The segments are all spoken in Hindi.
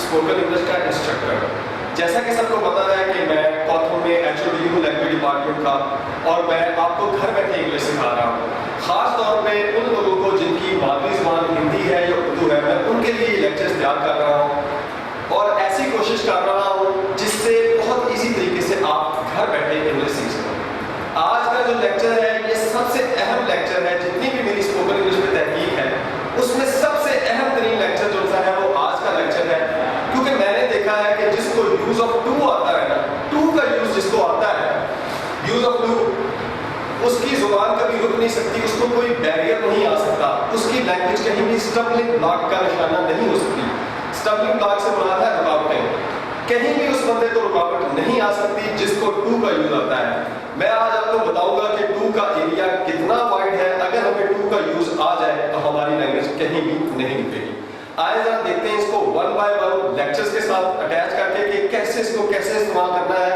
स्पोकन इंग्लिश का इंस्ट्रक्टर। जैसा कि सबको पता है कि मैं कॉथम में एचओडी हूँ लैंग्वेज डिपार्टमेंट का, और मैं आपको घर बैठे इंग्लिश सिखा रहा हूँ। खास तौर पे उन लोगों को जिनकी मादरी ज़बान हिंदी है या उर्दू है, मैं उनके लिए लेक्चर्स तैयार कर रहा हूँ और ऐसी कोशिश कर रहा हूँ जिससे बहुत इजी तरीके से आप घर बैठे इंग्लिश सीख सकें। आज का जो लेक्चर है ये सबसे अहम लेक्चर है। जितनी भी मेरी स्पोकन इंग्लिश में तहकीक है उसमें सबसे अहम तरीन लेक्चर जो सा है वो आज का लेक्चर है, क्योंकि मैंने देखा है कि जिसको यूज ऑफ टू आता है ना, टू का यूज जिसको आता है, यूज ऑफ टू, उसकी जुबान कभी रुक नहीं सकती, उसको कोई बैरियर नहीं आ सकता, उसकी लैंग्वेज कहीं भी स्टम्बलिंग ब्लॉक का निशाना नहीं हो सकती। स्टम्बलिंग ब्लॉक से मुराद है रुकावटें, कहीं भी उस बंदे को रुकावट नहीं आ सकती जिसको टू का यूज आता है। मैं आज आपको बताऊंगा कि टू का एरिया कितना वाइड है। अगर हमें टू का यूज आ जाए तो हमारी लैंग्वेज कहीं भी नहीं रुकेगी। आइए जरा देखते हैं इसको वन बाय वन लेक्चर्स के साथ अटैच करके कि कैसे इसको कैसे इस्तेमाल करना है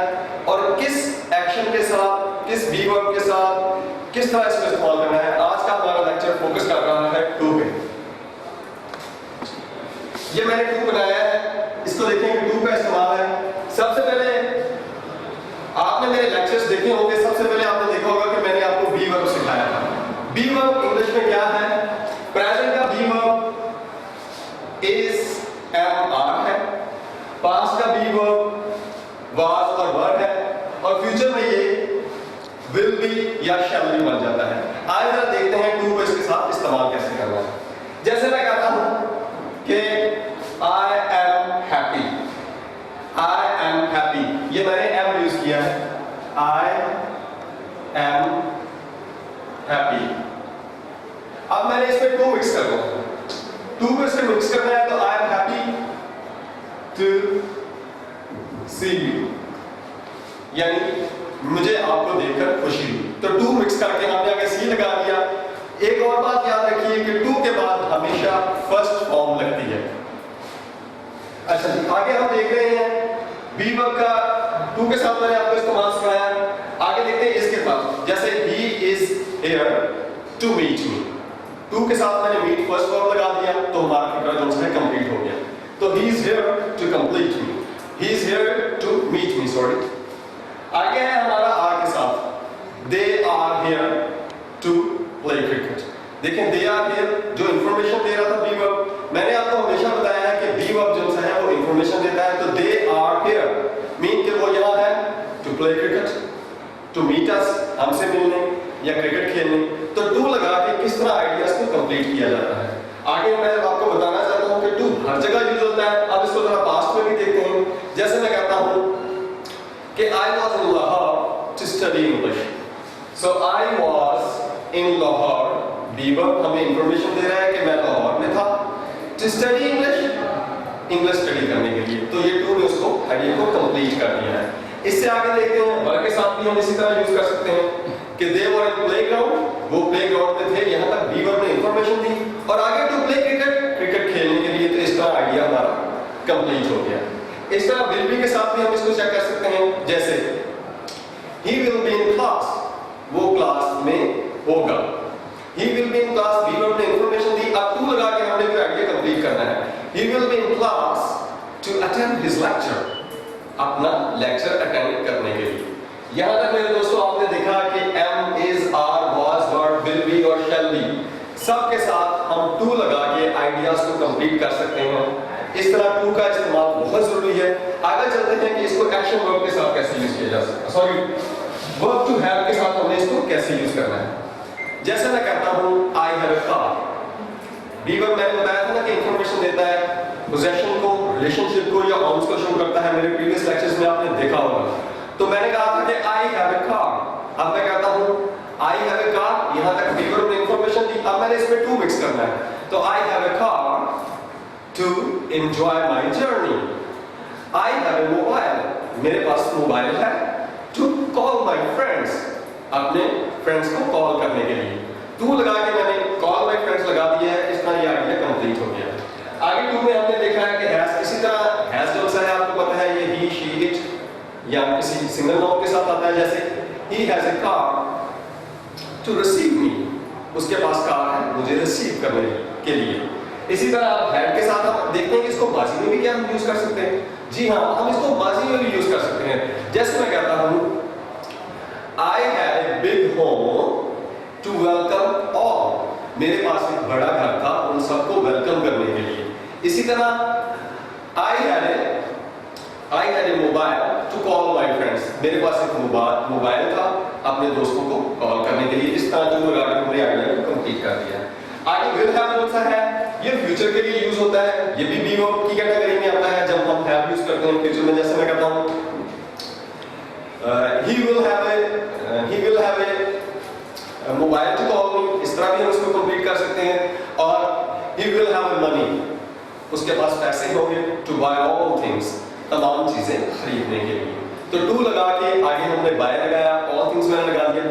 और किस एक्शन के साथ, किस वी वर्ब के साथ किस तरह इसको इस्तेमाल करना है। आज का हमारा लेक्चर फोकस कर रहा है टू पे। ये मैंने टू बनाया है, इसको देखें टू का इस्तेमाल है। सबसे पहले आपने मेरे लेक्चर्स देखे होंगे, सबसे पहले आपने देखा होगा कि मैंने आपको बी वर्ब सिखाया था। बी वर्ब इंग्लिश में क्या है? प्रेजेंट का be verb is am are है, पास्ट का बी वर्ब वाज और वर है, और फ्यूचर में ये विल बी या शैल बी बन जाता है। आइए जरा देखते हैं टू को इसके साथ इस्तेमाल कैसे करना है। जैसे मैं कहता हूं कि आई am happy, I am happy, ये मैंने एम यूज किया है, आई एम हैप्पी। अब मैंने इसमें टू मिक्स कर दूं, टू को इसमें मिक्स करना है तो I am happy to see you, यानी मुझे आपको देखकर खुशी हुई। तो टू मिक्स करके हमने अगर सी लगा दिया। एक और बात याद रखिए कि टू के बाद हमेशा फर्स्ट फॉर्म लगती है। अच्छा जी, आगे हम देख रहे हैं बी वर्ब का टू के साथ मैंने आपको इस्तेमाल सिखाया। आगे देखते हैं इसके साथ, जैसे he is here to meet me, to के साथ मैंने मीट फर्स्ट फॉर्म लगा दिया तो हमारा फिक्रा जो है कंप्लीट हो गया। तो he is here to complete me, he is here to meet me, sorry. आगे है हमारा आर के साथ, they are here to play cricket. देखें दे आर हियर जो इंफॉर्मेशन दे रहा था बी वर्ब, मैंने आपको हमेशा बताया है कि बी वर्ब जो है वो इंफॉर्मेशन देता है। तो दे आर हियर मीन कि वो यहाँ है to play cricket, to meet us, हमसे मिलने या क्रिकेट खेलने। तो टू लगा के किस तरह आइडियाज को कंप्लीट किया जाता है। आगे मैं आपको बताना चाहता हूँ कि टू हर जगह यूज होता है। अब इसको जरा पास्ट में भी देखते हैं। जैसे मैं कहता हूँ कि I was in Lahore to study English. So I was in Lahore. Be verb हमें इंफॉर्मेशन दे रहा है कि मैं लाहौर में था। To study English, English study करने के लिए। तो ये टू ने उसको आइडिया को कंप्लीट कर दिया है। इससे आगे देखते हैं वर्ब के साथ भी हम इसी तरह यूज कर सकते हैं कि they were in playground, वो प्लेग्राउंड में थे। यहाँ तक बी वर्ब ने इंफॉर्मेशन दी और आगे टू प्ले क्रिकेट, क्रिकेट खेलने के लिए। तो इस तरह आइडिया हमारा कंप्लीट हो गया। इस तरह विल बी के साथ भी हम इसको चेक कर सकते हैं। जैसे he will be in class, वो क्लास में होगा। he will be in class, be verb ने इंफॉर्मेशन दी। अब टू लगा के हमने फिर आइडिया कंप्लीट करना है। he will be in class to attend his lecture, अपना लेक्चर अटेंड करने के लिए। यहां तक मेरे दोस्तों आपने देखा कि am, is, are, was, were, will be और शैल बी सब के साथ हम टू लगा के आइडियाज को कंप्लीट कर सकते हैं। इस तरह टू का इस्तेमाल बहुत जरूरी है। आगे चलते हैं कि इसको एक्शन वर्ब के साथ कैसे यूज किया जा सकता है, सॉरी वर्ब टू हैव के साथ हमने इसको कैसे यूज करना है। जैसे मैं कहता हूं I have a car, be verb मैंने बताया था ना कि इंफॉर्मेशन देता है पोजेशन को, रिलेशनशिप को या आउंस को शो करता है। मेरे प्रीवियस लेक्चर्स में आपने देखा होगा। तो मैंने कहा था कि आई हैव अ कार। अब मैं कहता हूं आई हैव अ कार, यहां तक बी वर्ब ने इंफॉर्मेशन दी। अब मैंने इसमें टू मिक्स करना है। तो आई have a car to enjoy my journey. I have a mobile, मेरे पास मोबाइल है। To call my friends, अपने फ्रेंड्स को कॉल करने के लिए। टू लगा के मैंने call my friends लगा दिया है। इस तरह ये आइडिया कंप्लीट हो गया। आगे टू में हमने देखा है कि has, इसी तरह has जो सा है आपको पता है ये he, she, it या किसी सिंगल नाउन के साथ आता है। जैसे he has a car to receive me, उसके पास कार है मुझे रिसीव करने के लिए। इसी तरह आप हैड के साथ आप देखते हैं कि इसको माजी में भी क्या हम यूज कर सकते हैं। जी हाँ, हम इसको माजी में भी यूज कर सकते हैं। जैसे मैं कहता हूं I had a big home to welcome all, मेरे पास एक बड़ा घर था उन सबको वेलकम करने के लिए। इसी तरह I had a mobile to call my friends, मेरे पास एक मोबाइल था अपने दोस्तों को कॉल करने के लिए। इस तरह जो लगा के हमने आइडिया को कंप्लीट कर दिया। आई विल हैव कौन सा है, ये फ्यूचर के लिए यूज होता है, ये भी वर्ब की कैटेगरी में आता है जब हम हैव यूज करते हैं फ्यूचर में। जैसे मैं कहता हूं he will have a mobile to call me, इस तरह भी हम इसको कंप्लीट कर सकते हैं। और he will have money, उसके पास पैसे होंगे to buy all things, तमाम चीजें खरीदने के लिए। तो टू लगा के आगे हमने बाय लगाया, all things मैंने लगा दिया।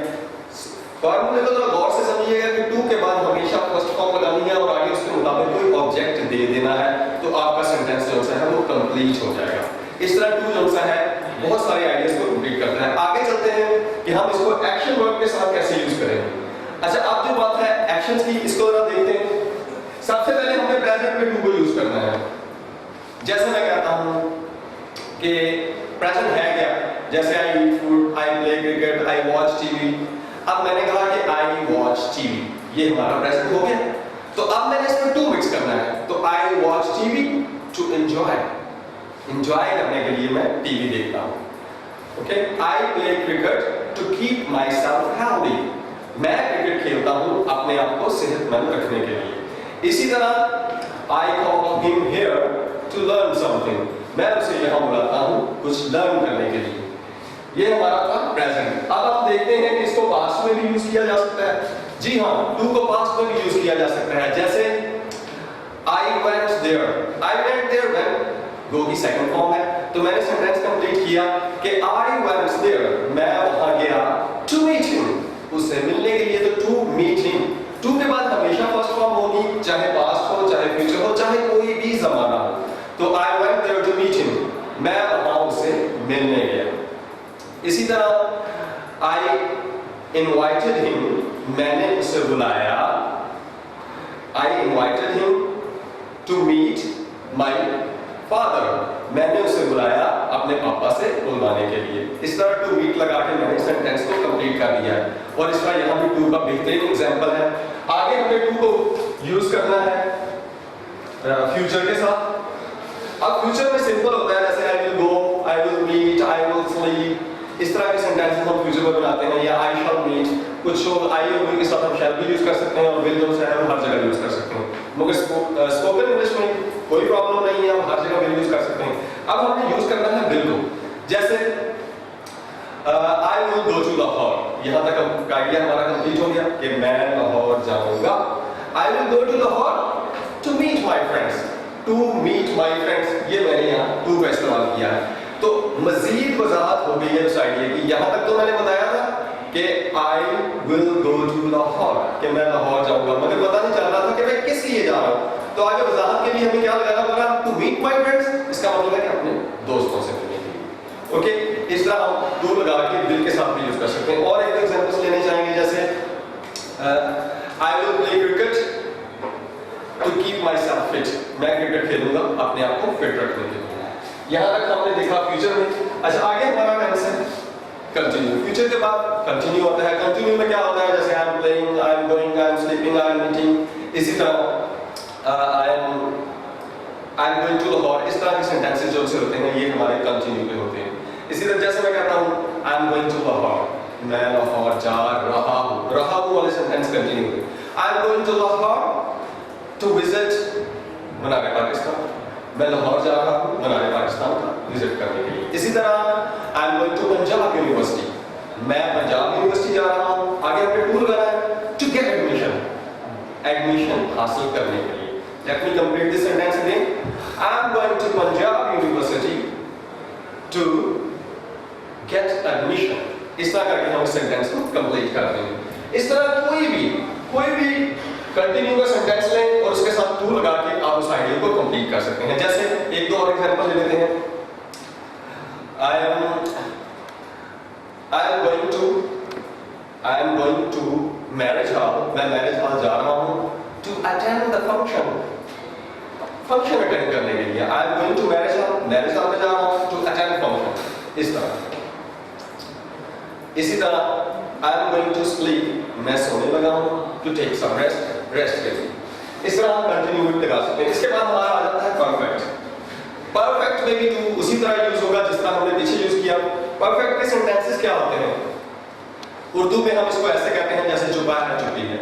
फॉर्मूले को थोड़ा गौर से समझिएगा कि टू के बाद हमेशा फर्स्ट फॉर्म लगानी है और आगे उसके मुताबिक कोई ऑब्जेक्ट दे देना है, तो आपका सेंटेंस जो है वो कंप्लीट हो जाएगा। इस तरह टू जो है बहुत सारे आइडियाज को कंप्लीट करता है। आगे चलते हैं कि हम इसको एक्शन वर्ब के साथ कैसे यूज करेंगे। अच्छा, अब जो बात है एक्शंस की, इसको जरा देखते हैं। सबसे पहले हमें प्रेजेंट में टू को यूज करना है। जैसे मैं कहता हूं कि प्रेजेंट है क्या, जैसे I eat food, I play cricket, I watch TV. अब मैंने कहा कि आई वॉच टीवी, ये हमारा प्रेजेंट हो गया। तो अब मैंने इसमें टू मिक्स करना है, तो I watch TV to enjoy, enjoy करने के लिए मैं टीवी देखता हूं। Okay, I play cricket to keep my self healthy, मैं क्रिकेट खेलता हूं अपने आप को सेहतमंद रखने के लिए। इसी तरह I call him here to learn something, मैं उसे यहां बुलाता हूं कुछ लर्न करने के लिए। ये हमारा था प्रेजेंट। अब हम देखते हैं कि इसको पास्ट में भी यूज किया जा सकता है। जी हाँ, टू को पास्ट में भी यूज किया जा सकता है। जैसे I went there when गो की सेकंड फॉर्म है, तो मैंने सेंटेंस कंप्लीट किया कि I went there, मैं वहां गया to meet him, उससे मिलने के लिए। तो to meet him, टू के बाद हमेशा फर्स्ट फॉर्म होगी, चाहे पास्ट हो, चाहे फ्यूचर हो, चाहे कोई भी जमाना हो। तो I went there to meet him, मैं वहां उससे मिलने गया। इसी तरह I invited him, मैंने उसे बुलाया। I invited him to meet my father, मैंने उसे बुलाया अपने पापा से बुलवाने के लिए। इस तरह टू मीट लगा के मैंने सेंटेंस को कंप्लीट कर दिया है। और इस तरह यहाँ भी टू का बेहतरीन एग्जांपल है। आगे हमें टू को यूज करना है फ्यूचर के साथ। अब फ्यूचर में सिंपल होता है, जैसे I will go, I will meet, I will sleep, इस तरह के सेंटेंसेस हम फ्यूचर में बनाते हैं। या आई शैल मीट, कुछ शोल आई और विल के साथ हम शैल भी यूज कर सकते हैं, और विल जो है हम हर जगह यूज कर सकते हैं। मगर स्पोकन इंग्लिश में कोई प्रॉब्लम नहीं है, हम हर जगह विल यूज कर सकते हैं। अब हमें यूज करना है विल को। जैसे I will go to Lahore, यहाँ तक आइडिया हमारा कंप्लीट हो गया कि मैं लाहौर जाऊंगा। I will go to Lahore to meet my friends, to meet my friends, ये मैंने यहाँ टू का इस्तेमाल किया है। तो मजीद वजाहत हो गई है उस आइडिया की। यहाँ तक तो मैंने बताया था कि I will go to Lahore, कि मैं लाहौर जाऊंगा, मगर पता नहीं चल रहा था कि मैं किस लिए जा रहा हूँ। तो आगे वजाहत के लिए हमें क्या लगाना पड़ा, टू मीट माय फ्रेंड्स, इसका मतलब है कि अपने दोस्तों से मिलने के लिए। ओके, इस तरह हम टू लगा के विल के साथ भी यूज कर सकते हैं। और एक एग्जांपल्स लेने चाहेंगे, जैसे I will play cricket to keep my self fit, मैं क्रिकेट खेलूंगा अपने आप को फिट रखने के लिए। यहाँ तक हमने देखा फ्यूचर में। अच्छा, आगे हमारा टेंस है कंटिन्यू। फ्यूचर के बाद कंटिन्यू होता है। कंटिन्यू में क्या होता है, जैसे I am playing, I am going, I am sleeping, I am eating. इसी तरह I am going to Lahore, इस तरह के सेंटेंसेस जो से होते हैं ये हमारे कंटिन्यू पे होते हैं। इसी तरह जैसे मैं कहता हूँ I am going to Lahore, मैं लाहौर जा रहा हूँ वाले सेंटेंस कंटिन्यू है। I am going to Lahore to visit Minar Pakistan, मैं लाहौर जा रहा हूँ मनार पाकिस्तान का विजिट करने के लिए। इसी तरह I am going to Punjab university, मैं पंजाब यूनिवर्सिटी जा रहा हूँ। आगे हमने टू लगाना है टू गेट एडमिशन, एडमिशन हासिल करने के लिए। Let me complete this sentence again, I am going to Punjab university to get admission. इस तरह करके हम इस सेंटेंस को कंप्लीट करते हैं। इस तरह कोई भी कंटिन्यू का सेंटेंस लें और उसके साथ टू लगा के आप उस आइडिया को कंप्लीट कर सकते हैं। जैसे एक दो और एग्जांपल ले लेते हैं। I am going to marriage hall, मैं मैरिज हॉल जा रहा हूँ। To attend the function, function attend करने के लिए। I am going to marriage hall, marriage hall में जा रहा हूँ टू अटेंड फंक्शन, इस तरह। इसी तरह I am going to sleep, मैं सोने लगा हूँ, to take some rest, rest के लिए। इस तरह हम कंटिन्यू लगा सकते हैं। इसके बाद हमारा आ जाता है परफेक्ट। परफेक्ट में भी टू उसी तरह यूज होगा जिस तरह हमने पीछे यूज किया। परफेक्ट के सेंटेंसेस क्या होते हैं? उर्दू में हम इसको ऐसे कहते हैं जैसे चुपा है चुपी है।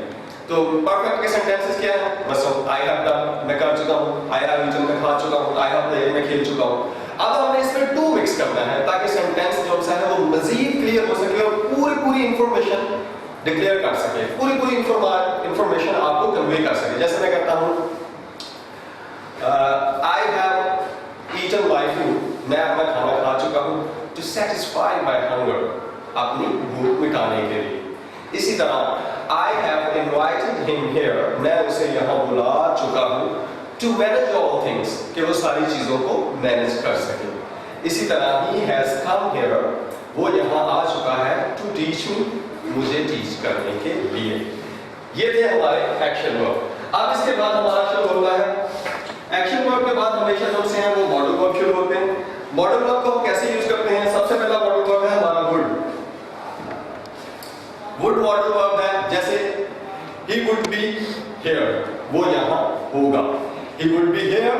तो परफेक्ट के सेंटेंसेस क्या है? बस आई हैव डन, मैं कर चुका हूँ, आई हैव ईटन, मैं खा चुका हूँ, आई हैव प्लेड, मैं खेल चुका हूँ। अब हमने इसमें टू मिक्स करना है ताकि सेंटेंस जो है वो मजीद क्लियर हो सके और पूरी इंफॉर्मेशन डिक्लेयर कर सके, पूरी इंफॉर्मेशन आपको कन्वे कर सके। जैसे मैं कहता हूँ I have eaten my food, मैं अपना खाना खा चुका हूँ, टू सेटिस्फाई माय हंगर, अपनी भूख मिटाने के लिए। इसी तरह I have invited him here, मैं उसे यहाँ बुला चुका हूँ, टू मैनेज ऑल थिंग्स, कि वो सारी चीजों को मैनेज कर सके। इसी तरह ही हैज कम हियर, वो यहाँ आ चुका है, टू टीच मी, मुझे टीच करने के लिए। ये थे हमारे एक्शन वर्ब। अब इसके बाद हमारा शुरू होता है एक्शन वर्ब के बाद हमेशा जो से हैं वो मॉडल वर्ब शुरू होते हैं। मॉडल वर्ब को हम कैसे यूज करते हैं? सबसे पहला मॉडल वर्ब है हमारा वुड। वुड मॉडल वर्ब है, जैसे he would be here, वो यहाँ होगा। he would be here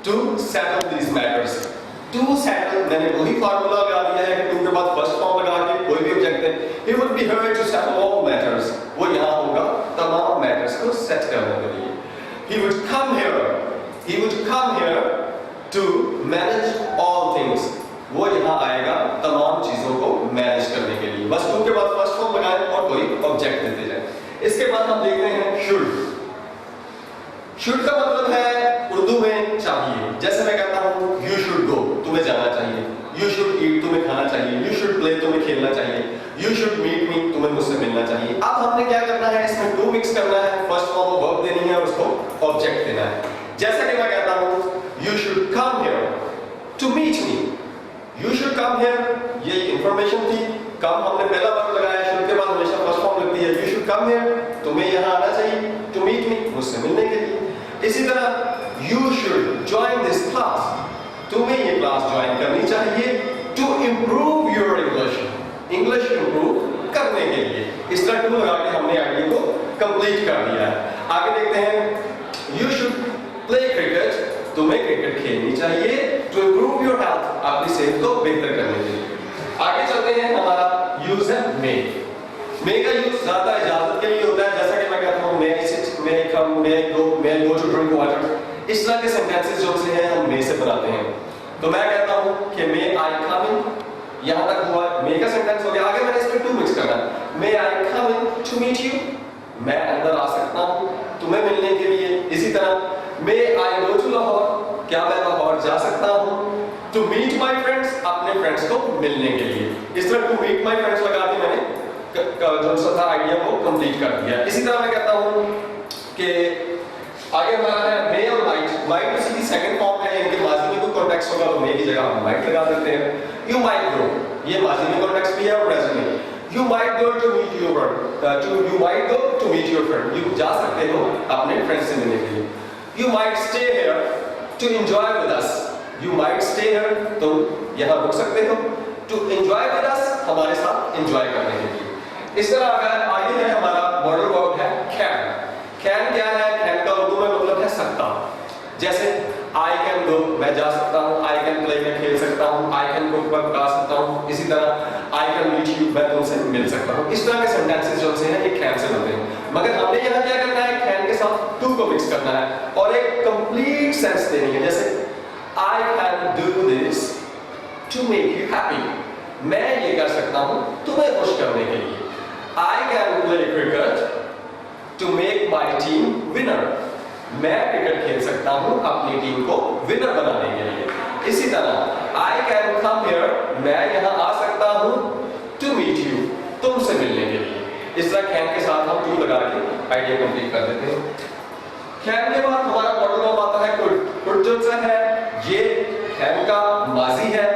to settle these matters, to settle, मैंने वही फार्मूला लगा दिया है कि to के बाद फर्स्ट फॉर्म लगा के कोई भी ऑब्जेक्ट है। he would be here to settle all matters, वो यहाँ होगा तमाम मैटर्स को सेट करने के लिए। he would come here to manage all things, वो यहाँ आएगा तमाम चीजों को मैनेज करने के लिए। बस टू के बाद फर्स्ट फॉर्म लगाएं और कोई ऑब्जेक्ट देते जाएं। इसके बाद हम देखते हैं शुड। शुड का मतलब है उर्दू में चाहिए। जैसे मैं कहता हूँ यू शुड गो, तुम्हें जाना चाहिए। यू शुड ईट, तुम्हें खाना चाहिए। यू शुड प्ले, तुम्हें खेलना चाहिए। यू शुड मीट मी, तुम्हें मुझसे मिलना चाहिए। अब हमने क्या करना है? इसमें टू मिक्स करना है, फर्स्ट फॉर्म वर्ब देनी है और उसको ऑब्जेक्ट देना है। जैसा कि मैं कहता हूँ you should come here to meet me, you should come here, ये इंफॉर्मेशन थी। कम हमने पहला वर्ब लगाया, शुड के बाद हमेशा फर्स्ट फॉर्म लगती है। यू शुड कम हियर, तुम्हें यहाँ आना चाहिए, टू मीट मी, मुझसे मिलने के लिए। इसी तरह you should join this class, तुम्हें ये क्लास ज्वाइन करनी चाहिए, to improve your English, English improve करने के लिए। इस तरह टू लगा के हमने आइडिया को कंप्लीट कर दिया है। आगे देखते हैं यू शुड प्ले क्रिकेट, तुम्हें क्रिकेट खेलनी चाहिए, टू इम्प्रूव योर हेल्थ, अपनी सेहत को बेहतर करने के लिए। आगे चलते हैं, हमारा यूज है मे। मे का यूज ज्यादा इजाजत के लिए होता है। जैसा कि मैं कहता हूँ may sit, may come, may go to drink water. इस तरह के सेंटेंसेस जो से हैं हम मे से बनाते हैं। तो मैं कहता हूँ कि मे आई कम इन, यहाँ तक हुआ मे का सेंटेंस हो गया। आगे मैंने इसमें टू मिक्स करना है। मे आई कम इन टू मीट यू, मैं अंदर आ सकता हूँ तुम्हें मिलने के लिए। इसी तरह मे आई गो टू लाहौर, क्या मैं लाहौर जा सकता हूँ, टू मीट माई फ्रेंड्स, अपने फ्रेंड्स को मिलने के लिए। इस तरह टू मीट माई फ्रेंड्स लगा के मैंने जो सा आइडिया को कंप्लीट कर दिया। इसी तरह मैं कहता हूँ कि आगे हमारा है मे और माइट। माइट किसी की सेकंड फॉर्म है, इनके माजी में कोई कॉन्टेक्स्ट होगा तो मे की जगह हम माइट लगा देते हैं। यू माइट गो, ये माजी में कॉन्टेक्स्ट भी है और प्रेजेंट में। You might go to meet your friend, you might go to meet your friend, you जा सकते हो अपने फ्रेंड से मिलने के लिए। You might stay here to enjoy with us, you might stay here, तुम यहाँ रुक सकते हो, to enjoy with us, हमारे साथ enjoy करने के लिए। इस तरह अगर आगे है हमारा मॉडल वर्ब है can। can क्या है? can का उर्दू में मतलब है सकता। जैसे I can go, मैं जा सकता हूँ। I can play, मैं खेल सकता हूँ। I can cook, मैं पका सकता हूँ। इसी तरह I can meet you, मैं तुमसे मिल सकता हूँ। इस तरह के सेंटेंसेस जो हैं ये can से बनते हैं। मगर हमने यहाँ क्या करना है? can के साथ to को मिक्स करना है और एक कंप्लीट सेंस देनी है। जैसे I can do this to make you happy, मैं ये कर सकता हूँ तुम्हें खुश करने के लिए। I can play cricket to make my team winner, मैं क्रिकेट खेल सकता हूँ अपनी टीम को विनर बनाने के लिए। इसी तरह I can come here, मैं यहाँ आ सकता हूँ to meet you, तुमसे मिलने के लिए। इस तरह can के साथ हम to लगा के आइडिया कंप्लीट कर देते हैं। can के बाद हमारा मॉडल वर्ब आता है could। could जो है ये can का माजी है,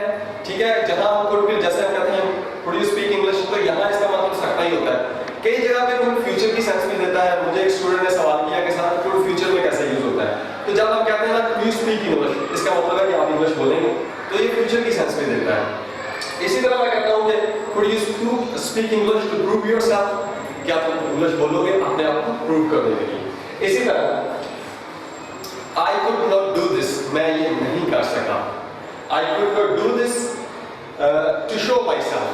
ठीक है। जहाँ हम could भी जैसे हम कहते हैं could you speak English, तो यहाँ इसका मतलब सकता ही होता है। कई जगह पे could फ्यूचर की सेंस में देता है। मुझे एक स्टूडेंट ने सवाल किया कि सर could फ्यूचर में कैसे यूज होता है, तो जब हम कहते हैं ना कैपेसिटी देता है। इसी तरह मैं कहता हूँ कि could you speak English to prove yourself? क्या तुम इंग्लिश बोलोगे अपने आप को प्रूव करने के लिए। इसी तरह I could not do this, मैं ये नहीं कर सका। I could not do this to show myself,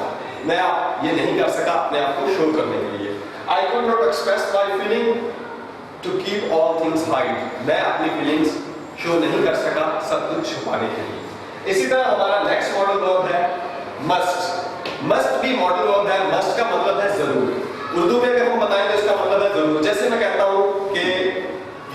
मैं ये नहीं कर सका अपने आप को शो करने के लिए। I could not express my feeling to keep all things hide, मैं अपनी फीलिंग्स शो नहीं कर सका सब कुछ छुपाने के लिए। इसी तरह हमारा नेक्स्ट मॉडल वर्ब है मस्ट। मस्ट भी मॉडल वर्ब है। मस्ट का मतलब है जरूर। उर्दू में अगर हम बताएं तो इसका मतलब है जरूर। जैसे मैं कहता हूँ कि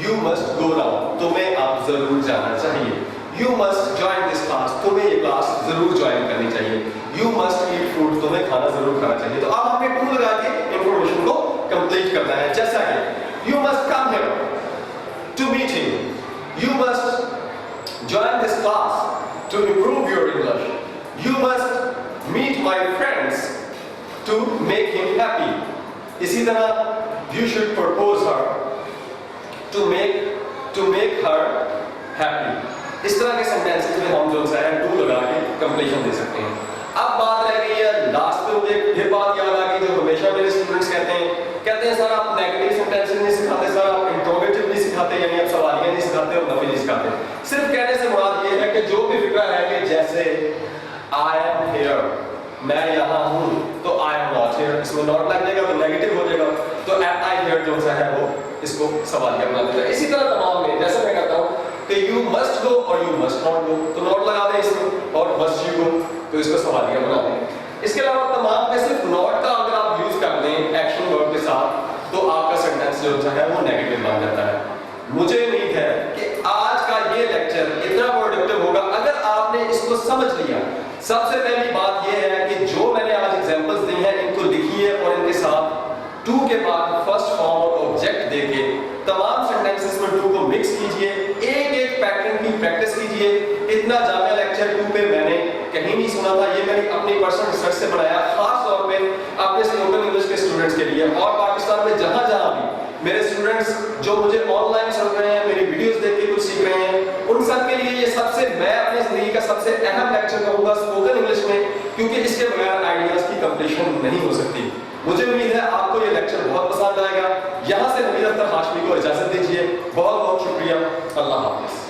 You must go now, तुम्हें अब जरूर जाना चाहिए। You must join this class, तुम्हें ये क्लास जरूर ज्वाइन करनी चाहिए। You must eat food, तुम्हें खाना जरूर खाना चाहिए। तो अब हमें टू लगा के इंफॉर्मेशन को कंप्लीट करना है। जैसा कि You must come here to meeting, You must join this class to improve your English, You must meet my friends to make him happy। इसी तरह You should propose her to make her happy। इस तरह के सेंटेंसेस में हम जो है टू लगा के कंप्लीशन दे सकते हैं। अब बात रह गई है लास्ट में, मुझे ये बात याद आ गई जो हमेशा मेरे स्टूडेंट्स कहते हैं सर आप नेगेटिव सेंटेंसेस नहीं सिखाते, सर आप इंट्रोगेटिव नहीं सिखाते, यानी आप सवालिया नहीं सिखाते और नफी नहीं सिखाते। सिर्फ कहने से मुराद ये है कि जो भी फिक्रा है कि जैसे I am here, मैं यहाँ हूँ, तो I am not here, इसमें नॉट लग जाएगा तो नेगेटिव हो जाएगा, तो am I here जो है वो इसको सवालिया बना देता है। इसी तरह तमाम में जैसे मैं कहता हूँ कि you must go और you must not go, तो नॉट लगा दें इसमें, और must you go तो इसको सवालिया बना दें। इसके अलावा तमाम में सिर्फ नॉट का अगर आप यूज कर दें एक्शन वर्ब के साथ तो आपका सेंटेंस जो है वो नेगेटिव बन जाता है। मुझे उम्मीद है कि आज का ये लेक्चर इतना प्रोडक्टिव होगा अगर आपने इसको समझ लिया। सबसे पहली बात यह है कि जो मैंने आज एग्जांपल्स दी हैं इनको लिखिए और इनके साथ टू के बाद फर्स्ट फॉर्म और ऑब्जेक्ट देके तमाम सेंटेंसेस में टू को मिक्स कीजिए, एक एक पैटर्न की प्रैक्टिस कीजिए। इतना जामिया लेक्चर टू पे मैंने कहीं नहीं सुना था, ये मैंने अपनी पर्सनल रिसर्च से बनाया खास तौर पे अपने स्पोकन इंग्लिश के स्टूडेंट्स के लिए। और पाकिस्तान में जहां जहां भी मेरे स्टूडेंट्स जो मुझे ऑनलाइन सुन रहे हैं, मेरी वीडियोस देख के कुछ सीख रहे हैं, उन सब के लिए ये सबसे मैं अपनी जिंदगी का सबसे अहम लेक्चर कहूंगा स्पोकन इंग्लिश में, क्योंकि इसके बगैर आइडियाज की कंप्लीशन नहीं हो सकती। मुझे उम्मीद है आपको ये लेक्चर बहुत पसंद आएगा। यहाँ से नवीद अख्तर हाशमी को इजाजत दीजिए। बहुत बहुत शुक्रिया। अल्लाह हाफिज।